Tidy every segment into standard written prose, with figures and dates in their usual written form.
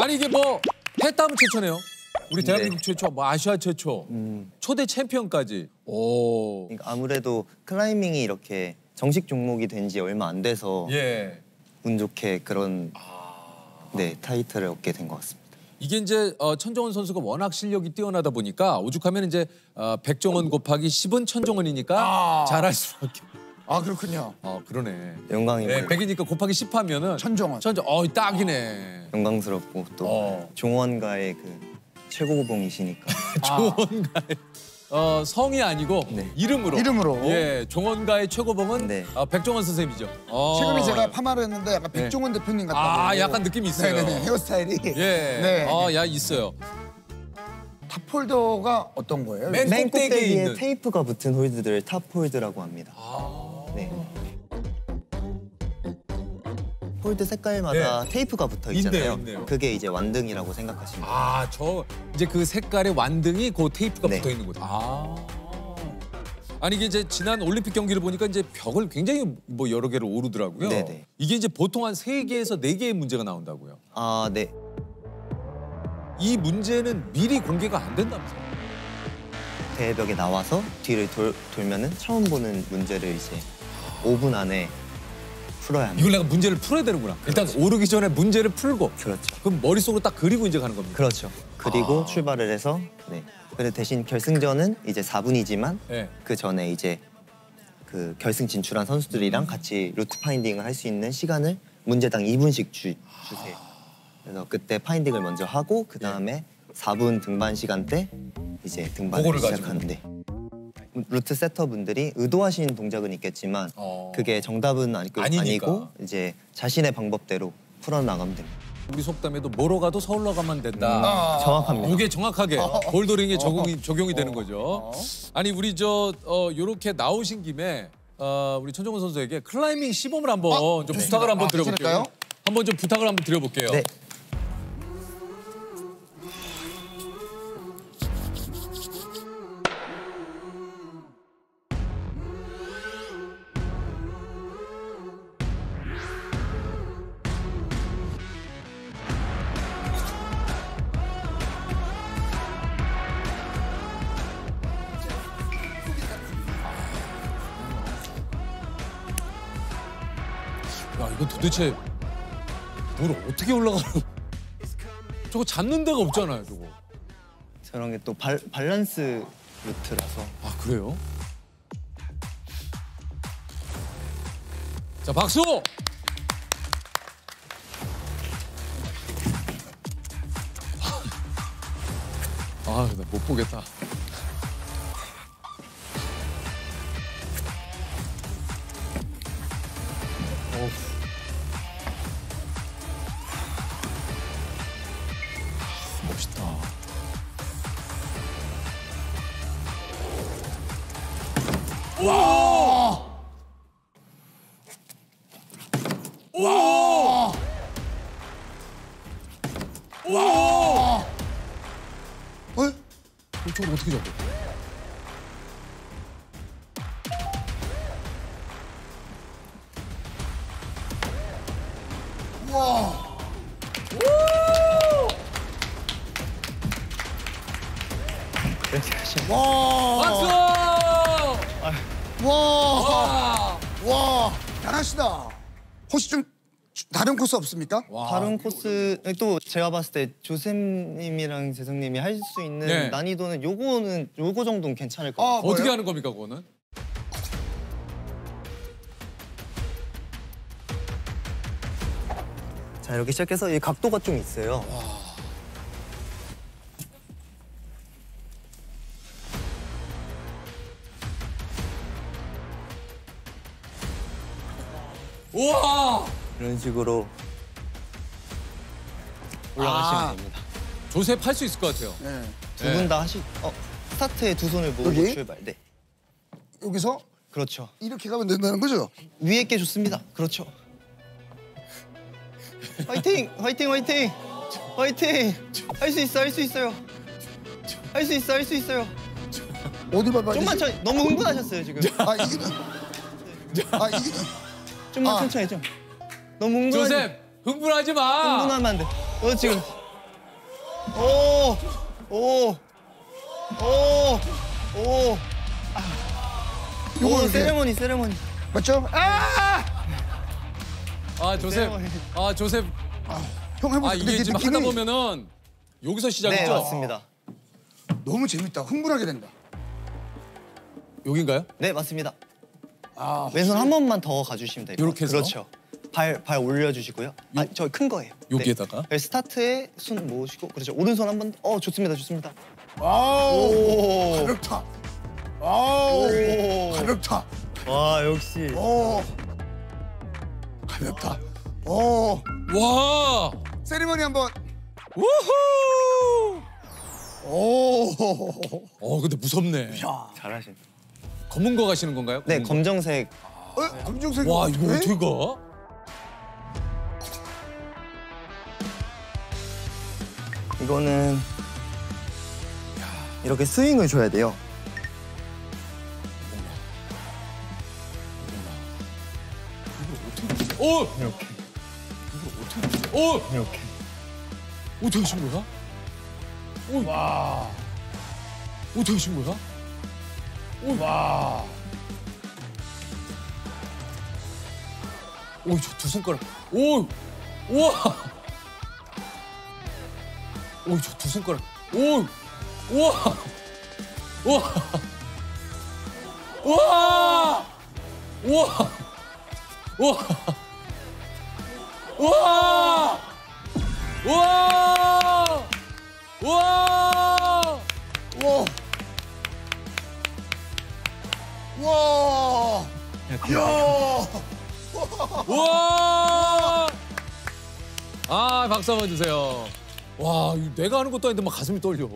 아니 이게 뭐 했다면 최초네요. 우리 대한민국 최초, 뭐 아시아 최초, 초대 챔피언까지. 오. 그러니까 아무래도 클라이밍이 이렇게 정식 종목이 된 지 얼마 안 돼서 예. 운 좋게 그런 네 타이틀을 얻게 된 것 같습니다. 이게 이제 천정원 선수가 워낙 실력이 뛰어나다 보니까 오죽하면 이제 백종원 곱하기 10은 천정원이니까 잘할 수밖에. 아 그렇군요. 그러네. 영광이고요. 네, 100이니까 곱하기 10 하면은 천정원. 딱이네. 영광스럽고 또 종원가의 그 최고봉이시니까. 종원가의 성이 아니고 네. 이름으로. 이름으로. 예, 종원가의 최고봉은 네. 백종원 선생님이죠. 최근에 제가 파마를 했는데 약간 백종원 대표님 같다고. 약간 느낌이 있어요. 네네네. 헤어스타일이. 예. 네. 야 있어요. 탑홀더가 어떤 거예요? 맨 맨 꼭대기에 꼭대기에 있는. 테이프가 붙은 홀드들을 탑홀드라고 합니다. 네. 홀드 색깔마다 테이프가 붙어 있잖아요. 있네요. 그게 이제 완등이라고 생각하시면 돼요. 저 이제 그 색깔의 완등이 그 테이프가 네. 붙어 있는 거죠. 아니 이게 이제 지난 올림픽 경기를 보니까 이제 벽을 굉장히 뭐 여러 개를 오르더라고요. 네네. 이게 이제 보통 한 3개에서 4개의 문제가 나온다고요. 아, 네. 이 문제는 미리 공개가 안 된다면서요? 대벽에 나와서 뒤를 돌면은 처음 보는 문제를 이제 5분 안에 풀어야 합니다. 이걸 내가 문제를 풀어야 되는구나. 일단 오르기 전에 문제를 풀고. 그렇죠. 그럼 머릿속으로 딱 그리고 이제 가는 겁니다. 그렇죠. 그리고 출발을 해서 네. 근데 대신 결승전은 이제 4분이지만 네. 그 전에 이제 그 결승 진출한 선수들이랑 같이 루트 파인딩을 할 수 있는 시간을 문제당 2분씩 주세요. 그래서 그때 파인딩을 먼저 하고 그 다음에 4분 등반 시간 때 이제 등반을 시작하는데 루트 세터 분들이 의도하신 동작은 있겠지만 그게 정답은 아니고 이제 자신의 방법대로 풀어나가면 됩니다. 우리 속담에도 뭐로 가도 서울로 가면 된다. 정확합니다. 이게 정확하게 볼더링에 적용이 되는 거죠. 아니 우리 요렇게 나오신 김에 우리 천정원 선수에게 클라이밍 시범을 한번 좀 부탁을 한번 드려볼게요. 괜찮을까요? 한번 좀 부탁을 한번 드려볼게요. 네. 야 이거 도대체 뭘 어떻게 올라가는? 저거 잡는 데가 없잖아요, 저거. 저런 게 또 밸런스 루트라서. 아 그래요? 자 박수! 나 못 보겠다. 멋있다. 와! 와! 와! 저걸 어떻게 잡아? 와. 그렇게 하시면 와. 박수! 와. 와. 잘하시다. 혹시 좀 다른 코스 없습니까? 다른 코스 또 제가 봤을 때 조셉님이랑 재성님이 할 수 있는 네. 난이도는 요거 정도는 괜찮을 것 같아요. 어떻게 뭐예요? 하는 겁니까, 그거는? 자 이렇게 시작해서 이 각도가 좀 있어요. 우와! 이런 식으로 올라가시면 됩니다. 조셉 할 수 있을 것 같아요. 네. 두 분 다 스타트에 두 손을 모으고 여기? 출발. 네. 여기서 그렇죠. 이렇게 가면 된다는 거죠? 위에 게 좋습니다. 그렇죠. 화이팅! 화이팅! 화이팅! 화이팅! 할 수 있어! 할 수 있어요! 할 수 있어! 할 수 있어요! 어디 봐봐. 좀만 너무 흥분하셨어요 지금. 이게 좀만 천천히 좀. 너무 흥분하지. 조셉, 흥분하지 마! 흥분하면 안 돼. 너 지금 요거 세레머니. 맞죠? 조셉. 조셉. 형 해보세요. 이게 근데 지금 느낌이 하다 보면은 여기서 시작이죠? 네, 맞습니다. 너무 재밌다. 흥분하게 된다. 여긴가요? 네, 맞습니다. 왼손 한 번만 더 가주시면 돼요. 이렇게 해서? 그렇죠. 발 올려주시고요. 저 큰 거예요. 여기에다가? 네. 스타트에 손 모으시고 그렇죠. 오른손 한 번. 좋습니다. 아우 가볍다. 아우 가볍다. 와, 역시. 가볍다. 와! 세리머니 한번. 우후! 근데 무섭네. 잘하시네. 검은 거 가시는 건가요? 네, 검은 거. 검정색. 검정색. 와, 이거 어떻게 가? 이거는 이렇게 스윙을 줘야 돼요. 오! 이렇게. 이렇게. 어떻게 하신 거야? 와. 어떻게 하신 거야? 와. 저 두 손가락. 우와. 저 두 손가락. 우와. 우와. 우와. 우와. 우와. 우와. 우와. 우와. 와. 야. 우와. 박수 한번 주세요. 와, 내가 하는 것도 아닌데 막 가슴이 떨려.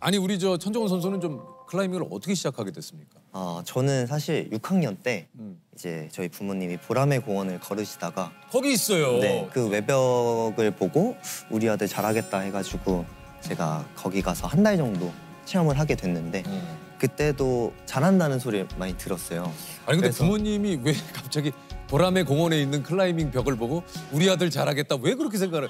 아니, 우리 천정원 선수는 좀 클라이밍을 어떻게 시작하게 됐습니까? 저는 사실 6학년 때 이제 저희 부모님이 보라매 공원을 걸으시다가 거기 있어요. 네, 그 외벽을 보고 우리 아들 잘하겠다 해가지고 제가 거기 가서 한 달 정도 체험을 하게 됐는데 그때도 잘한다는 소리를 많이 들었어요. 아니 근데 그래서 부모님이 왜 갑자기 보라매 공원에 있는 클라이밍 벽을 보고 우리 아들 잘하겠다 왜 그렇게 생각을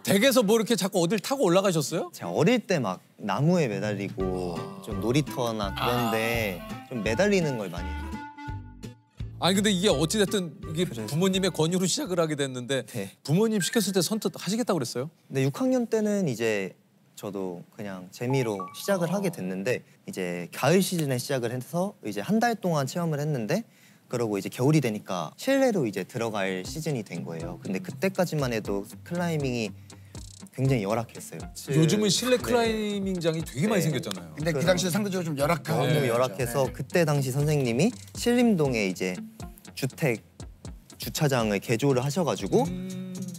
댁에서 뭐 이렇게 자꾸 어딜 타고 올라가셨어요? 제가 어릴 때 막 나무에 매달리고 좀 놀이터나 그런데 좀 매달리는 걸 많이 해요. 아니 근데 이게 어찌됐든 이게 그래서. 부모님의 권유로 시작을 하게 됐는데 네. 부모님 시켰을 때 선뜻 하시겠다고 그랬어요? 근데 6학년 때는 이제 저도 그냥 재미로 시작을 하게 됐는데 이제 가을 시즌에 시작을 해서 이제 한 달 동안 체험을 했는데 그러고 이제 겨울이 되니까 실내로 이제 들어갈 시즌이 된 거예요. 근데 그때까지만 해도 클라이밍이 굉장히 열악했어요. 요즘은 실내 네. 클라이밍장이 되게 많이 네. 생겼잖아요. 근데 그 당시에 상대적으로 좀 열악한. 너무 네. 열악해서 그때 당시 선생님이 신림동에 이제 주택 주차장을 개조를 하셔가지고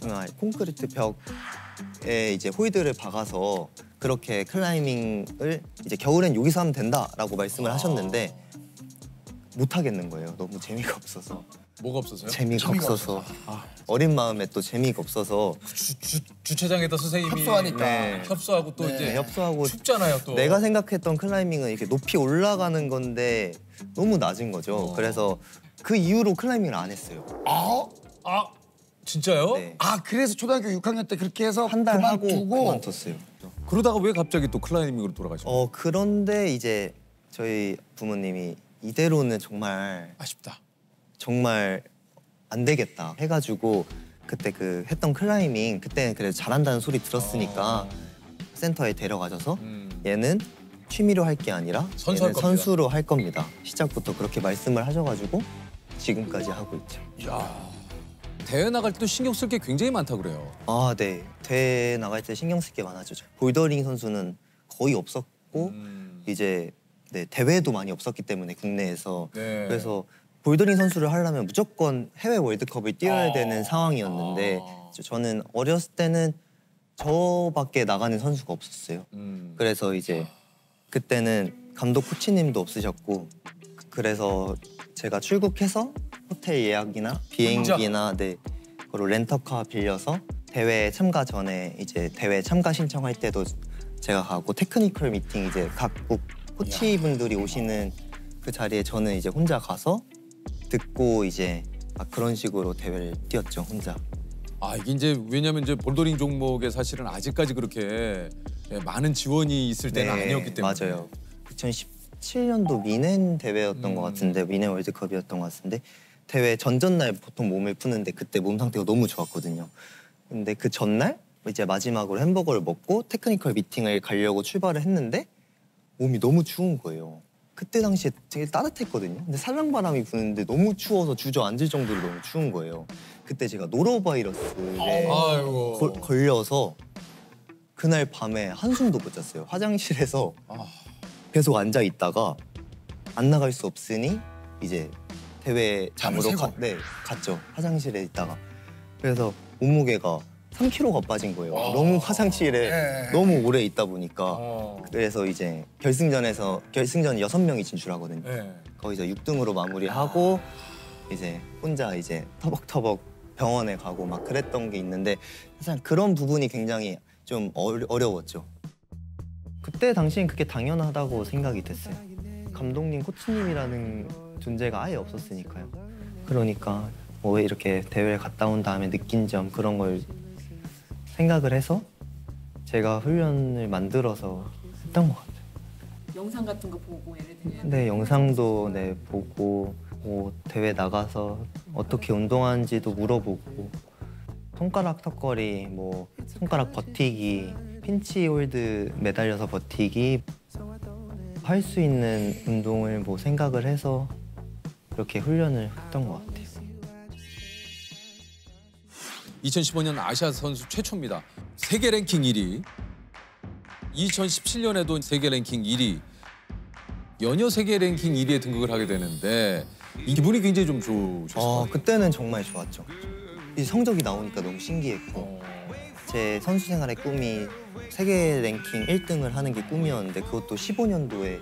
정말 콘크리트 벽에 이제 홀드를 박아서 그렇게 클라이밍을 이제 겨울엔 여기서 하면 된다라고 말씀을 하셨는데 못 하겠는 거예요. 너무 재미가 없어서. 뭐가 없어서요? 재미가 없어서. 어린 마음에 또 재미가 없어서 주차장에다 선생님이 협소하니까. 네. 협소하고 또 이제 협소하고 춥잖아요 또. 내가 생각했던 클라이밍은 이렇게 높이 올라가는 건데 너무 낮은 거죠. 그래서 그 이후로 클라이밍을 안 했어요. 진짜요? 네. 그래서 초등학교 6학년 때 그렇게 해서 한 달 하고 그만두고 그만뒀어요. 그러다가 왜 갑자기 또 클라이밍으로 돌아가셨어요? 그런데 이제 저희 부모님이 이대로는 정말 안 되겠다 해가지고 그때 그 했던 클라이밍 그때는 그래도 잘한다는 소리 들었으니까 센터에 데려가셔서 얘는 취미로 할 게 아니라 선수 할 얘는 겁니다. 선수로 할 겁니다. 시작부터 그렇게 말씀을 하셔가지고 지금까지 하고 있죠. 야 대회 나갈 때도 신경 쓸 게 굉장히 많다 그래요. 네. 대회 나갈 때 신경 쓸 게 많았죠. 볼더링 선수는 거의 없었고 이제 네, 대회도 많이 없었기 때문에 국내에서 네. 그래서 볼더링 선수를 하려면 무조건 해외 월드컵을 뛰어야 되는 상황이었는데 저는 어렸을 때는 저밖에 나가는 선수가 없었어요. 그래서 이제 그때는 감독 코치님도 없으셨고 그래서 제가 출국해서 호텔 예약이나 비행기나 그걸 렌터카 빌려서 대회 참가 전에 이제 대회 참가 신청할 때도 제가 가고 테크니컬 미팅 이제 각국 코치분들이 오시는 그 자리에 저는 이제 혼자 가서 듣고 이제 그런 식으로 대회를 뛰었죠 혼자. 아 이게 이제 왜냐면 이제 볼더링 종목에 사실은 아직까지 그렇게 많은 지원이 있을 때는 아니었기 때문에. 맞아요. 2017년도 미넨 대회였던 것 같은데 미넨 월드컵이었던 것 같은데 대회 전전날 보통 몸을 푸는데 그때 몸 상태가 너무 좋았거든요. 근데 그 전날 이제 마지막으로 햄버거를 먹고 테크니컬 미팅을 가려고 출발을 했는데 몸이 너무 추운 거예요. 그때 당시에 되게 따뜻했거든요. 근데 살랑바람이 부는데 너무 추워서 주저앉을 정도로 너무 추운 거예요. 그때 제가 노로바이러스에 걸려서 그날 밤에 한숨도 못 잤어요. 화장실에서 계속 앉아 있다가 안 나갈 수 없으니 이제 대회장으로 갔죠. 화장실에 있다가. 그래서 몸무게가 3kg가 빠진 거예요. 너무 화장실에 너무 오래 있다 보니까. 그래서 이제 결승전이 6명이 진출하거든요. 거기서 6등으로 마무리하고 이제 혼자 이제 터벅터벅 병원에 가고 막 그랬던 게 있는데 사실 그런 부분이 굉장히 좀 어려웠죠. 그때 당시엔 그게 당연하다고 생각이 됐어요. 감독님, 코치님이라는 존재가 아예 없었으니까요. 그러니까 뭐 이렇게 대회를 갔다 온 다음에 느낀 점 그런 걸 생각을 해서 제가 훈련을 만들어서 했던 것 같아요. 영상 같은 거 보고 예를 들면 네, 영상도 보고 뭐 대회 나가서 어떻게 운동하는지도 물어보고 손가락 턱걸이, 뭐 손가락 버티기, 핀치 홀드 매달려서 버티기 할 수 있는 운동을 뭐 생각을 해서 그렇게 훈련을 했던 것 같아요. 2015년 아시아 선수 최초입니다. 세계 랭킹 1위. 2017년에도 세계 랭킹 1위. 연이어 세계 랭킹 1위에 등극을 하게 되는데 이 기분이 굉장히 좀 좋으셨을 것 같아요. 그때는 정말 좋았죠. 이 성적이 나오니까 너무 신기했고 제 선수 생활의 꿈이 세계 랭킹 1등을 하는 게 꿈이었는데 그것도 15년도에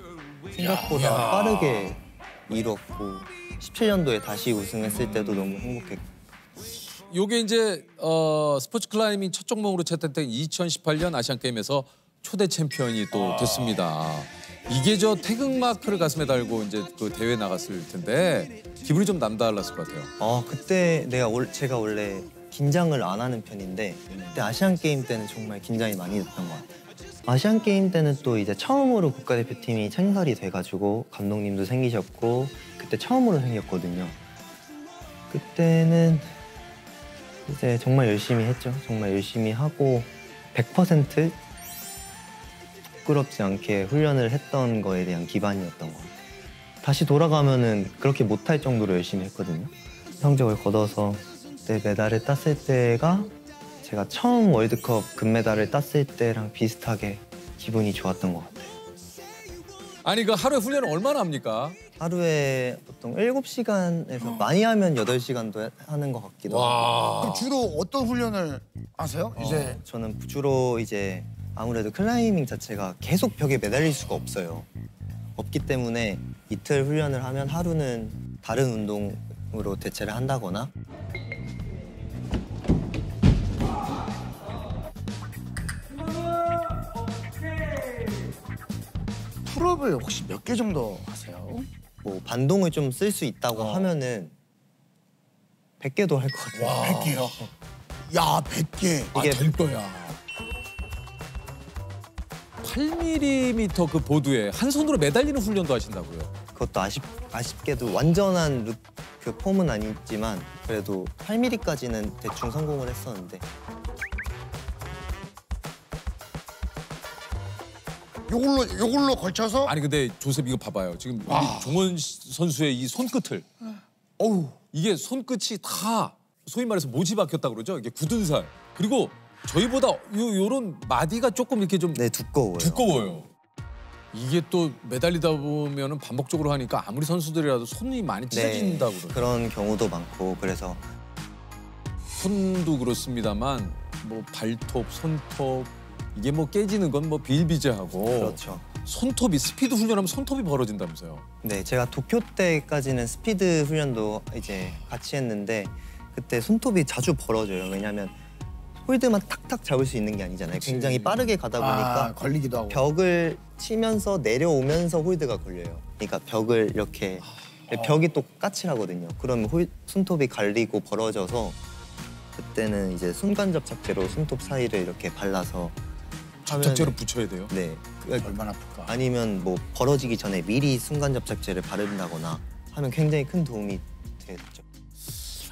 생각보다 빠르게 이뤘고 17년도에 다시 우승했을 때도 너무 행복했고. 요게 이제 스포츠 클라이밍 첫 종목으로 채택된 2018년 아시안 게임에서 초대 챔피언이 또 됐습니다. 이게 저 태극마크를 가슴에 달고 이제 그 대회 나갔을 텐데 기분이 좀 남달랐을 것 같아요. 그때 제가 원래 긴장을 안 하는 편인데 그때 아시안 게임 때는 정말 긴장이 많이 됐던 것 같아요. 아시안 게임 때는 또 이제 처음으로 국가대표팀이 창설이 돼가지고 감독님도 생기셨고 그때 처음으로 생겼거든요. 그때는 이제 정말 열심히 했죠. 정말 열심히 하고 100% 부끄럽지 않게 훈련을 했던 거에 대한 기반이었던 것 같아요. 다시 돌아가면은 그렇게 못할 정도로 열심히 했거든요. 성적을 거둬서 그때 메달을 땄을 때가 제가 처음 월드컵 금메달을 땄을 때랑 비슷하게 기분이 좋았던 것 같아요. 아니 그 하루에 훈련을 얼마나 합니까? 하루에 보통 7시간에서 많이 하면 8시간도 하는 것 같기도 하고. 그럼 주로 어떤 훈련을 하세요? 이제 저는 주로 이제 아무래도 클라이밍 자체가 계속 벽에 매달릴 수가 없어요. 없기 때문에 이틀 훈련을 하면 하루는 다른 운동으로 대체를 한다거나 풀업을 혹시 몇 개 정도 하세요? 뭐 반동을 좀 쓸 수 있다고 하면은 100개도 할 것 같아요. 100개요? 야, 100개. 이게 될 거야. 8mm 그 보드에 한 손으로 매달리는 훈련도 하신다고요? 그것도 아쉽게도 완전한 그 폼은 아니지만 그래도 8mm까지는 대충 성공을 했었는데 요걸로 걸쳐서 아니 근데 조셉 이거 봐봐요. 지금 우리 종원 선수의 이 손끝을 어우, 이게 손끝이 다 소위 말해서 못이 박혔다 그러죠. 이게 굳은 살. 그리고 저희보다 요런 마디가 조금 이렇게 좀 네, 두꺼워요. 두꺼워요. 이게 또 매달리다 보면은 반복적으로 하니까 아무리 선수들이라도 손이 많이 찢어진다고 그러죠. 그런 경우도 많고 그래서 손도 그렇습니다만 뭐 발톱, 손톱 이게 뭐 깨지는 건 뭐 비일비재하고 그렇죠. 손톱이 스피드 훈련하면 손톱이 벌어진다면서요. 네, 제가 도쿄 때까지는 스피드 훈련도 이제 같이 했는데 그때 손톱이 자주 벌어져요. 왜냐하면 홀드만 탁탁 잡을 수 있는 게 아니잖아요. 굉장히 빠르게 가다 보니까 걸리기도 하고. 벽을 치면서 내려오면서 홀드가 걸려요. 그러니까 벽을 이렇게 벽이 또 까칠하거든요. 그러면 손톱이 갈리고 벌어져서 그때는 이제 순간 접착제로 손톱 사이를 이렇게 발라서 접착제로 붙여야 돼요? 네. 얼마나 아플까? 아니면 뭐 벌어지기 전에 미리 순간 접착제를 바른다거나 하면 굉장히 큰 도움이 되죠.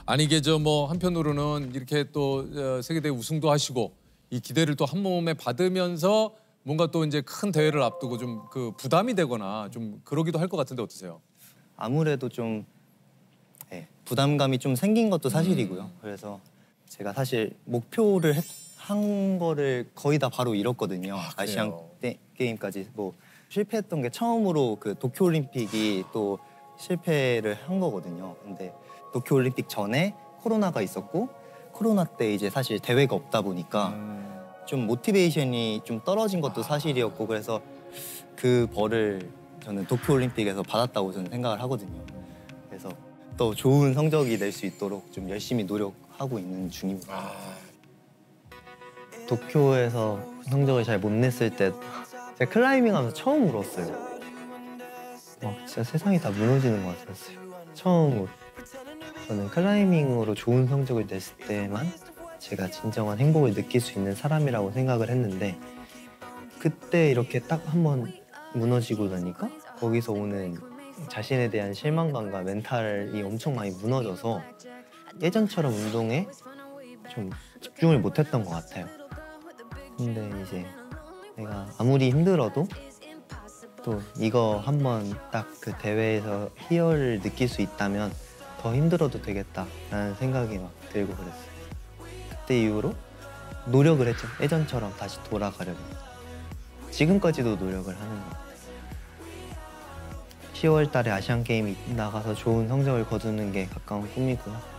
아니 이게 저 뭐 한편으로는 이렇게 또 세계대회 우승도 하시고 이 기대를 또 한 몸에 받으면서 뭔가 또 이제 큰 대회를 앞두고 좀 그 부담이 되거나 좀 그러기도 할 것 같은데 어떠세요? 아무래도 좀 부담감이 좀 생긴 것도 사실이고요. 그래서 제가 사실 목표를 한 거를 거의 다 바로 이뤘거든요. 아시안 게임까지 뭐 실패했던 게 처음으로 그 도쿄올림픽이 또 실패를 한 거거든요. 근데 도쿄올림픽 전에 코로나가 있었고 코로나 때 이제 사실 대회가 없다 보니까 좀 모티베이션이 좀 떨어진 것도 사실이었고 그래서 그 벌을 저는 도쿄올림픽에서 받았다고 저는 생각을 하거든요. 그래서 또 좋은 성적이 낼 수 있도록 좀 열심히 노력하고 있는 중입니다. 도쿄에서 성적을 잘 못 냈을 때 제가 클라이밍 하면서 처음 울었어요. 진짜 세상이 다 무너지는 것 같았어요. 처음으로. 저는 클라이밍으로 좋은 성적을 냈을 때만 제가 진정한 행복을 느낄 수 있는 사람이라고 생각을 했는데 그때 이렇게 딱 한번 무너지고 나니까 거기서 오는 자신에 대한 실망감과 멘탈이 엄청 많이 무너져서 예전처럼 운동에 좀 집중을 못했던 것 같아요. 근데 이제 내가 아무리 힘들어도 또 이거 한번 딱 그 대회에서 희열을 느낄 수 있다면 더 힘들어도 되겠다라는 생각이 막 들고 그랬어요. 그때 이후로 노력을 했죠. 예전처럼 다시 돌아가려고. 지금까지도 노력을 하는 것 같아요. 10월 달에 아시안게임 나가서 좋은 성적을 거두는 게 가까운 꿈이고요.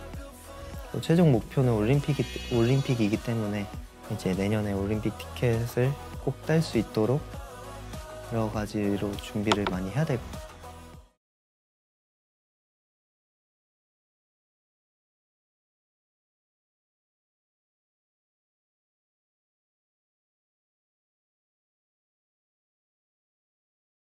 또 최종 목표는 올림픽이기 때문에 이제 내년에 올림픽 티켓을 꼭 딸 수 있도록 여러 가지로 준비를 많이 해야 될 것 같아요.